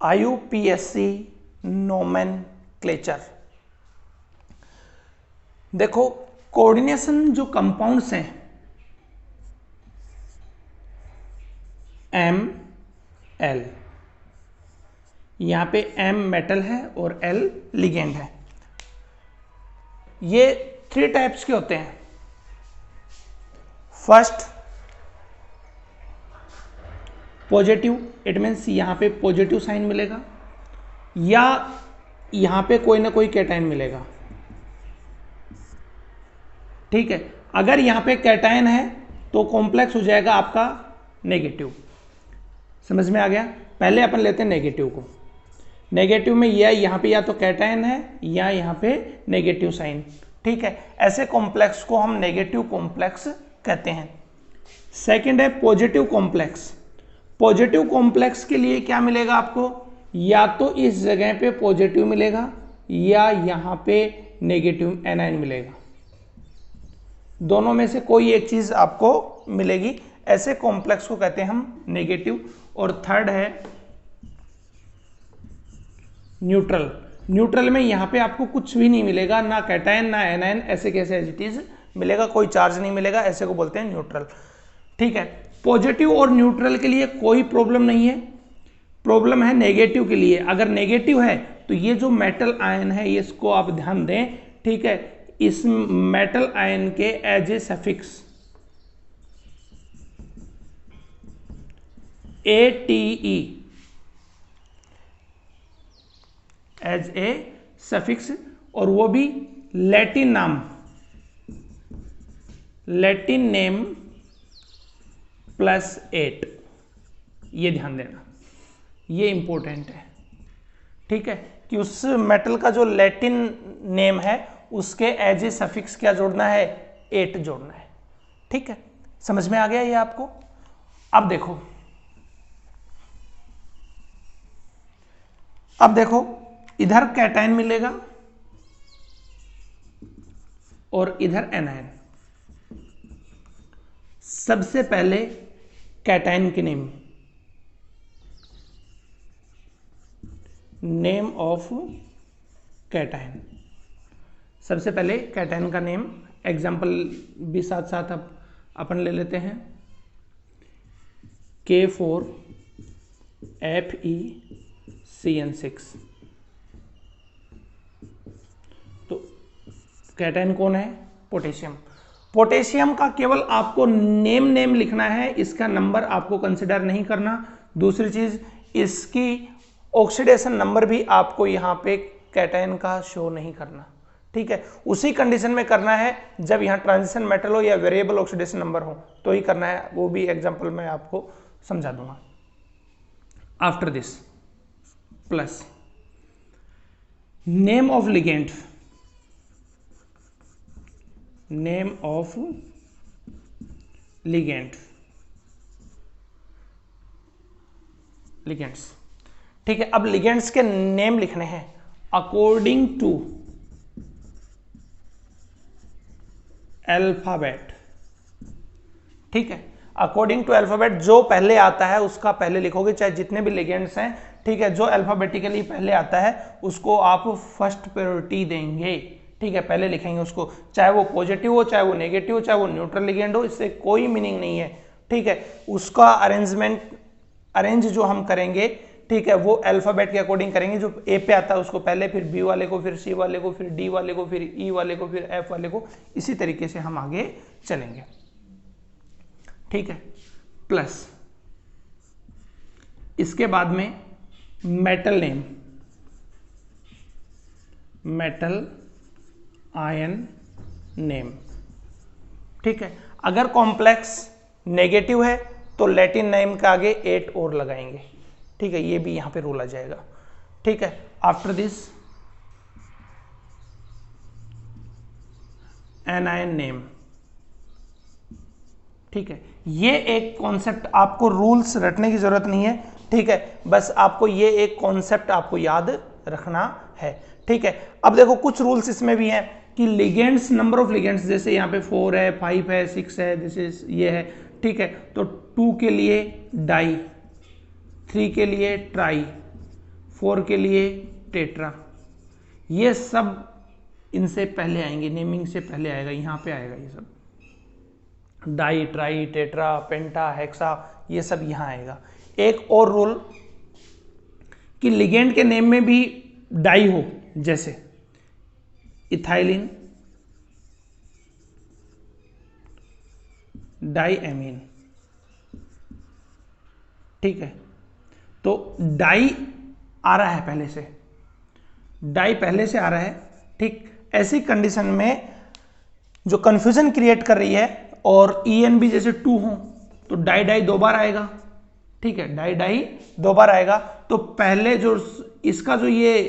IUPAC nomenclature. देखो coordination जो compounds हैं ML, यहां पे M मेटल है और L लिगेंड है। ये 3 टाइप्स के होते हैं। फर्स्ट पॉजिटिव, इट मीन्स यहां पे पॉजिटिव साइन मिलेगा या यहां पे कोई ना कोई कैटायन मिलेगा। ठीक है, अगर यहां पे कैटायन है तो कॉम्प्लेक्स हो जाएगा आपका नेगेटिव। समझ में आ गया? पहले अपन लेते हैं नेगेटिव को। नेगेटिव में यहां पे या तो कैटायन है या यहां पे नेगेटिव साइन। ठीक है, ऐसे कॉम्प्लेक्स को हम नेगेटिव कॉम्प्लेक्स कहते हैं। सेकंड है पॉजिटिव कॉम्प्लेक्स। पॉजिटिव कॉम्प्लेक्स के लिए क्या मिलेगा आपको? या तो इस जगह पे पॉजिटिव मिलेगा या यहां पे नेगेटिव एनायन मिलेगा। दोनों में से कोई एक चीज आपको मिलेगी। ऐसे कॉम्प्लेक्स को कहते हैं हम नेगेटिव। और थर्ड है न्यूट्रल। न्यूट्रल में यहां पे आपको कुछ भी नहीं मिलेगा, ना कैटायन ना एनायन, ऐसे कैसे एज इट इज मिलेगा, कोई चार्ज नहीं मिलेगा, ऐसे को बोलते हैं न्यूट्रल। ठीक है, पॉजिटिव और न्यूट्रल के लिए कोई प्रॉब्लम नहीं है। प्रॉब्लम है नेगेटिव के लिए। अगर नेगेटिव है तो ये जो मेटल आयन है इसको आप ध्यान दें। ठीक है, इस मेटल आयन के as a suffix ATE, as a suffix, और वो भी लैटिन नाम, लैटिन नेम +8। ये ध्यान देना, ये इंपॉर्टेंट है। ठीक है, कि उस मेटल का जो लैटिन नेम है उसके एज ए सफिक्स क्या जोड़ना है? 8 जोड़ना है। ठीक है, समझ में आ गया ये आपको? अब देखो इधर कैटायन मिलेगा और इधर एनायन। सबसे पहले कैटायन की नेम ऑफ कैटायन। सबसे पहले कैटायन का नेम, एग्जाम्पल भी साथ साथ अपन ले लेते हैं। K4FeCN6। तो कैटायन कौन है? पोटेशियम। पोटेशियम का केवल आपको नेम लिखना है, इसका नंबर आपको कंसिडर नहीं करना। दूसरी चीज, इसकी ऑक्सीडेशन नंबर भी आपको यहां पे कैटायन का शो नहीं करना। ठीक है, उसी कंडीशन में करना है जब यहां ट्रांजिशन मेटल हो या वेरिएबल ऑक्सीडेशन नंबर हो तो ही करना है। वो भी एग्जांपल मैं आपको समझा दूंगा। After this plus name of ligand, name of ligands. ठीक है, अब लिगेंड्स के नेम लिखने हैं अकॉर्डिंग टू अल्फाबेट। ठीक है, अकॉर्डिंग टू अल्फाबेट, जो पहले आता है उसका पहले लिखोगे, चाहे जितने भी लिगेंड्स हैं। ठीक है, जो अल्फाबेटिकली पहले आता है उसको आप फर्स्ट प्रायोरिटी देंगे। ठीक है, पहले लिखेंगे उसको, चाहे वो पॉजिटिव हो, चाहे वो नेगेटिव हो, चाहे वो न्यूट्रल लिगेंड हो, इससे कोई मीनिंग नहीं है। ठीक है, उसका अरेंज जो हम करेंगे, ठीक है, वो अल्फाबेट के अकॉर्डिंग करेंगे। जो ए पे आता है उसको पहले, फिर बी वाले को, फिर सी वाले को, फिर डी वाले को, फिर ई वाले को, फिर एफ वाले को। इसी तरीके से हम आगे चलेंगे। ठीक है, प्लस इसके बाद में metal name, metal ion name. ठीक है, अगर कॉम्प्लेक्स नेगेटिव है तो लैटिन नेम के आगे 8 और लगाएंगे। ठीक है, ये भी यहां पे रूल आ जाएगा। ठीक है, आफ्टर दिस एनायन नेम। ठीक है, ये एक कॉन्सेप्ट, आपको रूल्स रटने की जरूरत नहीं है। ठीक है, बस आपको ये एक कॉन्सेप्ट आपको याद रखना है। ठीक है, अब देखो कुछ रूल्स इसमें भी हैं कि लिगेंड्स, नंबर ऑफ लिगेंड्स, जैसे यहाँ पे 4 है, 5 है, 6 है, दिस इज ये है। ठीक है, तो 2 के लिए डाई, 3 के लिए ट्राई, 4 के लिए टेट्रा, ये सब इनसे पहले आएंगे, नेमिंग से पहले आएगा, यहाँ पे आएगा ये सब, डाई, ट्राई, टेट्रा, पेंटा, हेक्सा, ये सब यहाँ आएगा। एक और रूल कि लिगेंड के नेम में भी डाई हो, जैसे इथाइलिन, डाई एमीन, ठीक है, तो डाई आ रहा है पहले से, डाई पहले से आ रहा है, ठीक। ऐसी कंडीशन में जो कंफ्यूजन क्रिएट कर रही है और ईएन भी जैसे 2 हो तो डाई डाई 2 बार आएगा, ठीक है, डाई डाई 2 बार आएगा। तो पहले जो इसका जो ये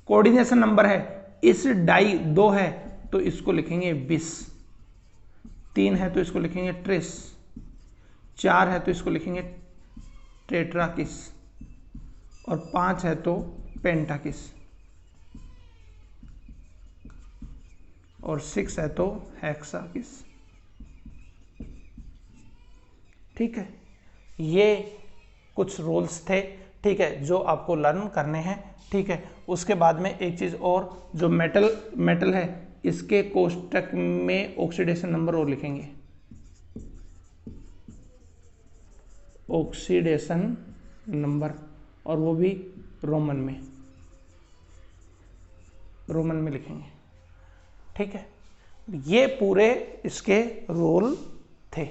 कोऑर्डिनेशन नंबर है, इस डाई 2 है तो इसको लिखेंगे 20, 3 है तो इसको लिखेंगे ट्रिस, 4 है तो इसको लिखेंगे टेट्राकिस, और 5 है तो पेंटाकिस, और 6 है तो हेक्साकिस, ठीक है। ये कुछ रूल्स थे, ठीक है, जो आपको लर्न करने हैं, ठीक है। उसके बाद में एक चीज़ और, जो मेटल है, इसके कोष्टक में ऑक्सीडेशन नंबर और लिखेंगे, ऑक्सीडेशन नंबर, और वो भी रोमन में लिखेंगे, ठीक है। ये पूरे इसके रूल थे,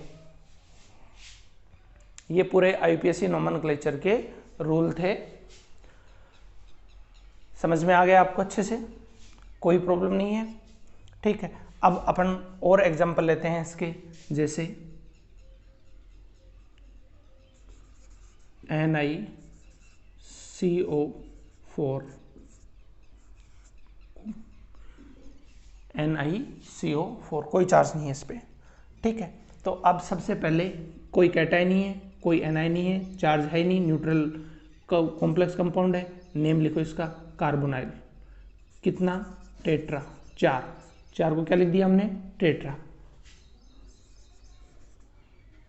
ये पूरे आईयूपीएसी नोमेनक्लेचर के रूल थे। समझ में आ गया आपको अच्छे से, कोई प्रॉब्लम नहीं है, ठीक है। अब अपन और एग्जांपल लेते हैं इसके, जैसे NiCO4, कोई चार्ज नहीं है इस पर, ठीक है। तो अब सबसे पहले कोई कैटायन नहीं है, कोई एनायन नहीं है, चार्ज है नहीं, न्यूट्रल कॉम्प्लेक्स कंपाउंड है, नेम लिखो इसका कार्बोनाइल, कितना, टेट्रा, 4 को क्या लिख दिया हमने, टेट्रा,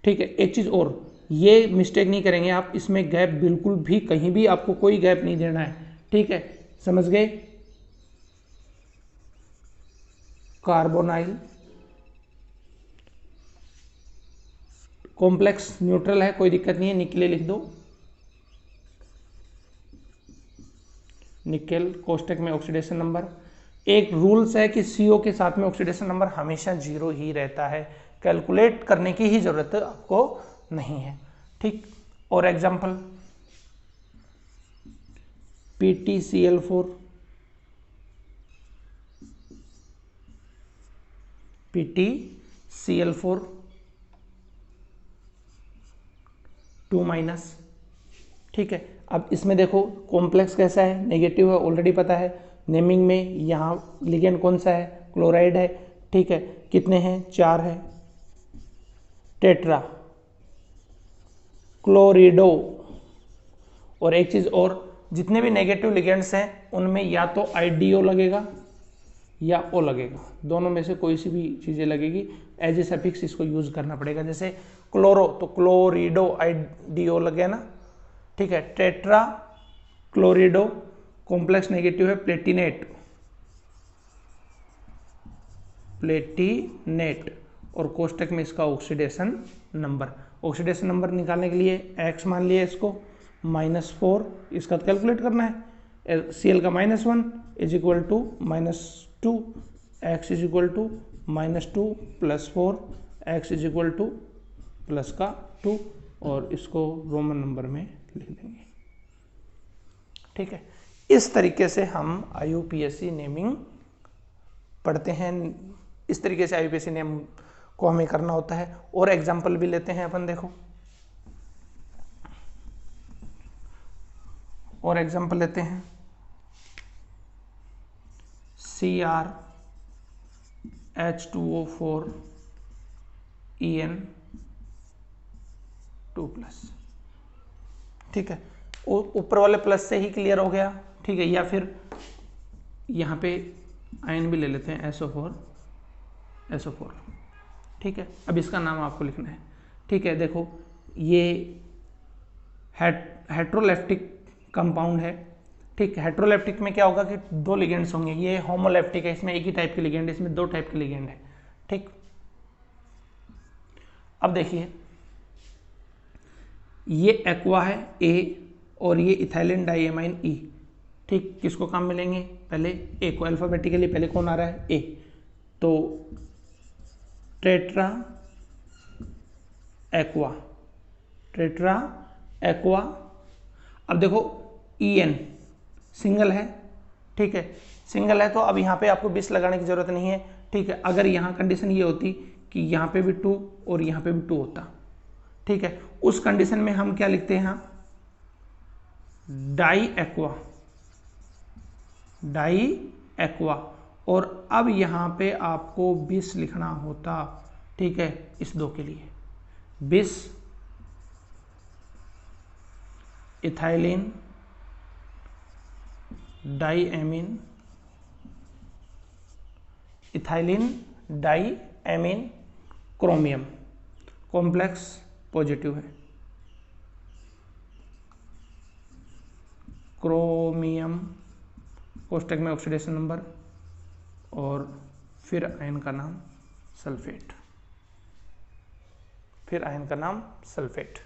ठीक है। एक चीज और, ये मिस्टेक नहीं करेंगे आप, इसमें गैप बिल्कुल भी, कहीं भी आपको कोई गैप नहीं देना है, ठीक है, समझ गए। कार्बोनाइल कॉम्प्लेक्स न्यूट्रल है, कोई दिक्कत नहीं है, निकले लिख दो, निकेल, कोष्टक में ऑक्सीडेशन नंबर। एक रूल्स है कि CO के साथ में ऑक्सीडेशन नंबर हमेशा 0 ही रहता है, कैलकुलेट करने की ही जरूरत आपको नहीं है, ठीक। और एग्जांपल PtCl4, PtCl4 2-, ठीक है। अब इसमें देखो कॉम्प्लेक्स कैसा है, नेगेटिव है, ऑलरेडी पता है। नेमिंग में यहाँ लिगेंड कौन सा है, क्लोराइड है, ठीक है। कितने हैं, 4 है, टेट्रा, क्लोरिडो। और एक चीज और, जितने भी नेगेटिव लिगेंड्स हैं उनमें या तो आईडीओ लगेगा या ओ लगेगा, दोनों में से कोई सी भी चीजें लगेगी, एज ए सफिक्स इसको यूज करना पड़ेगा। जैसे क्लोरो तो क्लोरिडो, आईडीओ लगे ना, ठीक है। टेट्रा क्लोरिडो कॉम्प्लेक्स नेगेटिव है, प्लेटिनेट, और कोष्टक में इसका ऑक्सीडेशन नंबर निकालने के लिए x मान लिया इसको, -4, इसका कैलकुलेट करना है, Cl का -1 is equal to -2, x is equal to -2 + 4, x is equal to plus का 2, और इसको रोमन नंबर में लिख देंगे, ठीक है। इस तरीके से हम आईयूपीएसी नेमिंग पढ़ते हैं, इस तरीके से आईयूपीएसी नेम को हमें करना होता है। और एग्जांपल भी लेते हैं अपन, देखो और एग्जांपल लेते हैं, CrH2O4 En2+, ठीक है। ऊपर वाले प्लस से ही क्लियर हो गया, ठीक है। या फिर यहाँ पे आयन भी ले लेते हैं, SO4, ठीक है। अब इसका नाम आपको लिखना है, ठीक है। देखो ये हेट्रोलेप्टिक कंपाउंड है, ठीक, हेट्रोलेप्टिक में क्या होगा कि दो लिगेंड्स होंगे, ये होमोलेप्टिक है, इसमें एक ही टाइप के लिगेंड है, इसमें दो टाइप के लिगेंड है। ठीक, अब देखिए ये एक्वा है ए और ये इथाइलिन डाइएमाइन ई। ठीक, किसको काम मिलेंगे, पहले ए को, अल्फाबेटिकली पहले कौन आ रहा है, ए, तो टेट्रा एक्वा, टेट्रा एक्वा। अब देखो EN सिंगल है, ठीक है, सिंगल है, तो अब यहाँ पे आपको 20 लगाने की जरूरत नहीं है। ठीक है, अगर यहाँ कंडीशन ये होती कि यहाँ पे भी 2 और यहाँ पे भी 2 होता, ठीक है, उस कंडीशन में हम क्या लिखते हैं यहाँ, डाई एक्वा, डाई एक्वा, और अब यहाँ पे आपको 20 लिखना होता। ठीक है, इस दो के लिए 20 ethylene diamine, ethylene diamine chromium, complex positive है, क्रोमियम, कोष्टक में ऑक्सीडेशन नंबर, और फिर आयन का नाम सल्फेट, फिर आयन का नाम सल्फेट।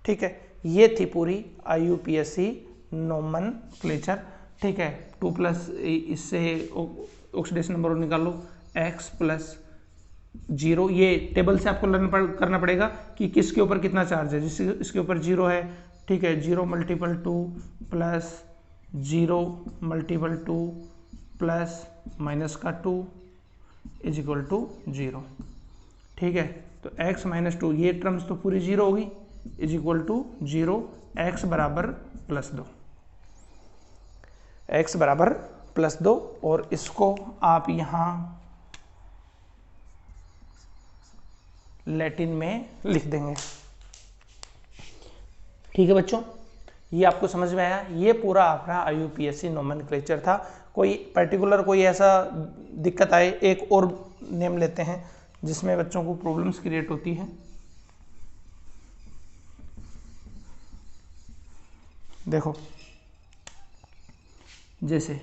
ठीक है, ये थी पूरी IUPAC नोमेनक्लेचर। ठीक है, 2+ इससे ऑक्सीडेशन नंबर और निकाल लो, X + 0, ये टेबल से आपको लर्न करना पड़ेगा कि किसके ऊपर कितना चार्ज है। जिससे इसके ऊपर 0 है, ठीक है, 0 × 2 + 0 × 2 प्लस माइनस का 2 = 0। ठीक है, तो x - 2, ये टर्म्स तो पूरी 0 होगी, = 0, x बराबर +2, x बराबर +2, और इसको आप यहाँ लैटिन में लिख देंगे। ठीक है बच्चों, ये आपको समझ में आया। ये पूरा अपना IUPAC नोमेनक्लेचर था। कोई पर्टिकुलर कोई ऐसा दिक्कत आए, एक और नेम लेते हैं जिसमें बच्चों को प्रॉब्लम्स क्रिएट होती है। देखो, जैसे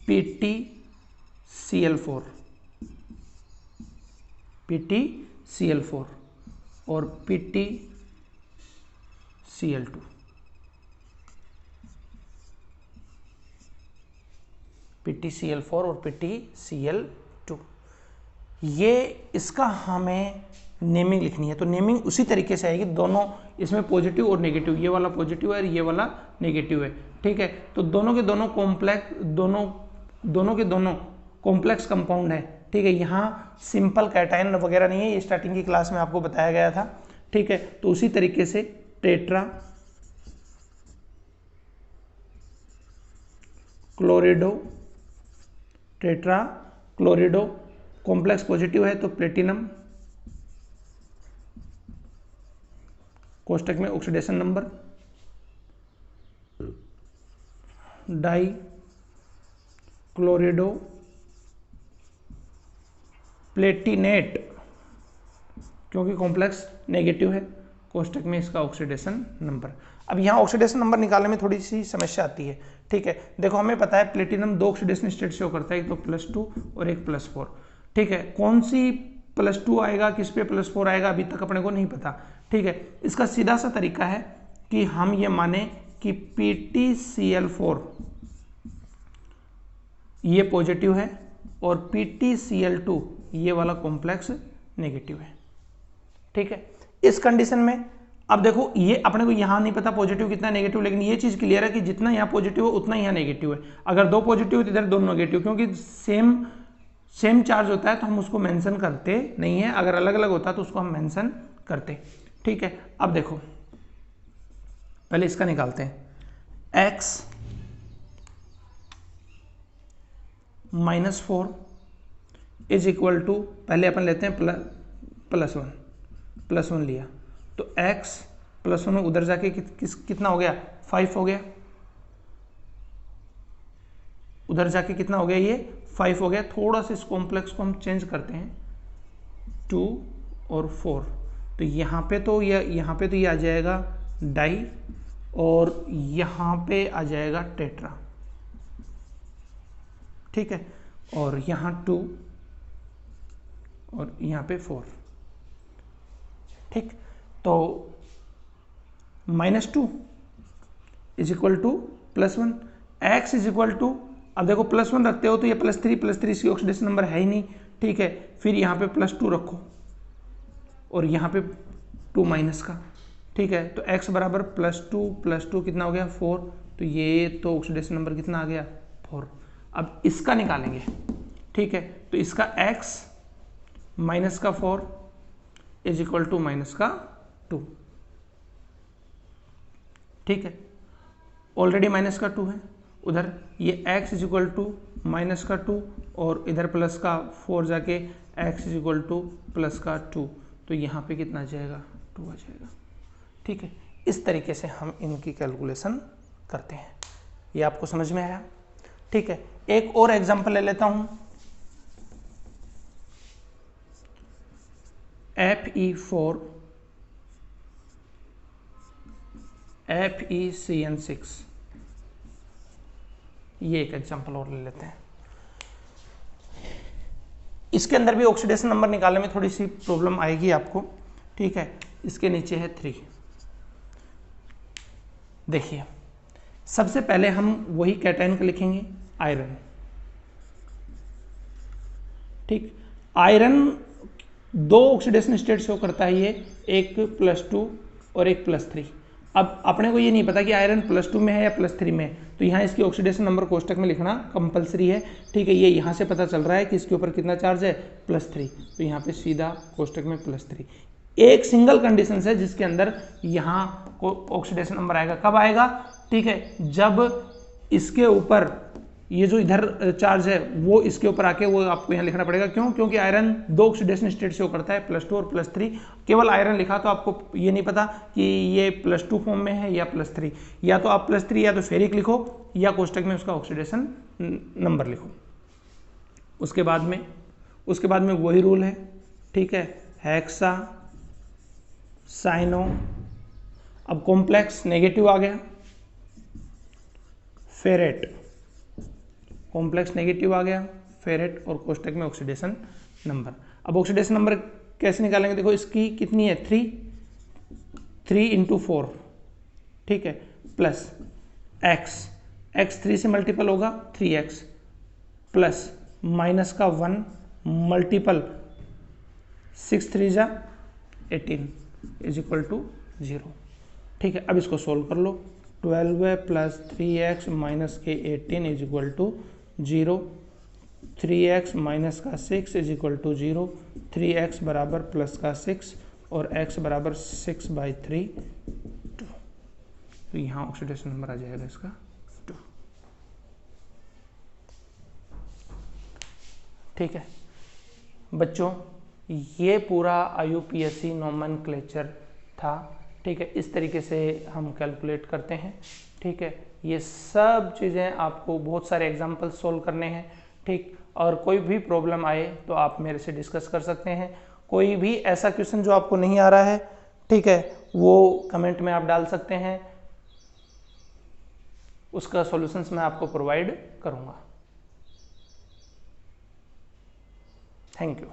PtCl4, PtCl4 और PtCl2, PtCl4 और PtCl2, ये इसका हमें नेमिंग लिखनी है। तो नेमिंग उसी तरीके से आएगी, दोनों इसमें पॉजिटिव और नेगेटिव, ये वाला पॉजिटिव है और ये वाला नेगेटिव है। ठीक है, तो दोनों के दोनों कॉम्प्लेक्स कंपाउंड है। ठीक है, यहाँ सिंपल कैटायन वगैरह नहीं है, ये स्टार्टिंग की क्लास में आपको बताया गया था। ठीक है, तो उसी तरीके से टेट्रा क्लोरिडो कॉम्प्लेक्स पॉजिटिव है, तो प्लेटिनम, कोष्टक में ऑक्सीडेशन नंबर, डाई क्लोरिडो प्लेटिनेट, क्योंकि कॉम्प्लेक्स नेगेटिव है, कोष्टक में इसका ऑक्सीडेशन नंबर। अब यहाँ ऑक्सीडेशन नंबर निकालने में थोड़ी सी समस्या आती है। ठीक है, देखो हमें पता है प्लेटिनम 2 ऑक्सीडेशन स्टेट शो करता है, एक तो +2 और एक +4। ठीक है, कौन सी +2 आएगा, किस पे +4 आएगा, अभी तक अपने को नहीं पता। ठीक है, इसका सीधा सा तरीका है कि हम ये माने कि PtCl4 ये पॉजिटिव है और PtCl2 ये वाला कॉम्प्लेक्स नेगेटिव है। ठीक है, इस कंडीशन में अब देखो, ये अपने को यहाँ नहीं पता पॉजिटिव कितना नेगेटिव, लेकिन ये चीज क्लियर है कि जितना यहाँ पॉजिटिव है उतना यहाँ नेगेटिव है। अगर 2 पॉजिटिव है तो इधर 2 नेगेटिव, क्योंकि सेम चार्ज होता है तो हम उसको मेंशन करते नहीं है, अगर अलग अलग होता तो उसको हम मेंशन करते। ठीक है, अब देखो पहले इसका निकालते हैं, x - 4 = पहले अपन लेते हैं +1 लिया, तो x +1 उधर जाके कितना हो गया, 5 हो गया, उधर जाके कितना हो गया, ये 5 हो गया। थोड़ा सा इस कॉम्प्लेक्स को हम चेंज करते हैं, 2 और 4, तो यहाँ पे तो ये आ जाएगा डाई और यहाँ पे आ जाएगा टेट्रा, ठीक है, और यहाँ 2 और यहाँ पे 4, ठीक। तो -2 is equal to +1, x is equal to, अब देखो +1 रखते हो तो ये +3 इसकी ऑक्सीडेशन नंबर है ही नहीं, ठीक है, फिर यहाँ पे +2 रखो और यहाँ पे 2 माइनस का, ठीक है, तो x बराबर +2 कितना हो गया 4, तो ये तो ऑक्सीडेशन नंबर कितना आ गया 4। अब इसका निकालेंगे, ठीक है, तो इसका x माइनस का 4 इज इक्वल टू माइनस का 2, ठीक है, ऑलरेडी माइनस का 2 है, उधर ये x is equal to minus का 2 और इधर प्लस का 4 जाके x is equal to plus का 2, तो यहाँ पे कितना आ जाएगा 2 आ जाएगा, ठीक है। इस तरीके से हम इनकी कैलकुलेशन करते हैं। ये आपको समझ में आया, ठीक है। एक और एग्जांपल ले लेता हूँ, FeCN6, ये एक एग्जांपल और ले लेते हैं। इसके अंदर भी ऑक्सीडेशन नंबर निकालने में थोड़ी सी प्रॉब्लम आएगी आपको, ठीक है। इसके नीचे है 3। देखिए सबसे पहले हम वही कैटायन का लिखेंगे, आयरन, ठीक। आयरन 2 ऑक्सीडेशन स्टेट शो करता है, ये एक +2 और एक +3। अब अपने को ये नहीं पता कि आयरन +2 में है या +3 में है, तो यहाँ इसकी ऑक्सीडेशन नंबर कोष्टक में लिखना कंपलसरी है, ठीक है। ये यहाँ से पता चल रहा है कि इसके ऊपर कितना चार्ज है +3, तो यहाँ पे सीधा कोष्टक में +3। एक सिंगल कंडीशन है जिसके अंदर यहाँ को ऑक्सीडेशन नंबर आएगा, कब आएगा, ठीक है, जब इसके ऊपर ये जो इधर चार्ज है वो इसके ऊपर आके वो आपको यहाँ लिखना पड़ेगा। क्यों? क्योंकि आयरन 2 ऑक्सीडेशन स्टेट शो करता है, +2 और +3। केवल आयरन लिखा तो आपको ये नहीं पता कि ये +2 फॉर्म में है या +3, या तो आप +3 या तो फेरिक लिखो या कोष्टक में उसका ऑक्सीडेशन नंबर लिखो। उसके बाद में वही रूल है, ठीक है, हेक्सा, साइनो, अब कॉम्प्लेक्स नेगेटिव आ गया, फेरेट, कॉम्प्लेक्स नेगेटिव आ गया, फेरेट, और कोष्टक में ऑक्सीडेशन नंबर। अब ऑक्सीडेशन नंबर कैसे निकालेंगे, देखो इसकी कितनी है 3 × 4, ठीक है, प्लस x 3 से मल्टीपल होगा 3x, प्लस माइनस का 1 मल्टीपल 6 3 जा 18 इज इक्वल टू 0, ठीक है। अब इसको सोल्व कर लो, 12 प्लस 3x माइनस के 18 is equal to 0, 3x minus का 6 इज इक्वल टू 0, 3x बराबर प्लस का 6 और x बराबर 6/3, 2। तो यहाँ ऑक्सीडेशन नंबर आ जाएगा इसका 2, ठीक है बच्चों। ये पूरा IUPAC नोमेनक्लेचर था, ठीक है। इस तरीके से हम कैलकुलेट करते हैं, ठीक है। ये सब चीज़ें आपको बहुत सारे एग्जाम्पल सोल्व करने हैं, ठीक। और कोई भी प्रॉब्लम आए तो आप मेरे से डिस्कस कर सकते हैं। कोई भी ऐसा क्वेश्चन जो आपको नहीं आ रहा है, ठीक है, वो कमेंट में आप डाल सकते हैं, उसका सॉल्यूशंस मैं आपको प्रोवाइड करूँगा। Thank you.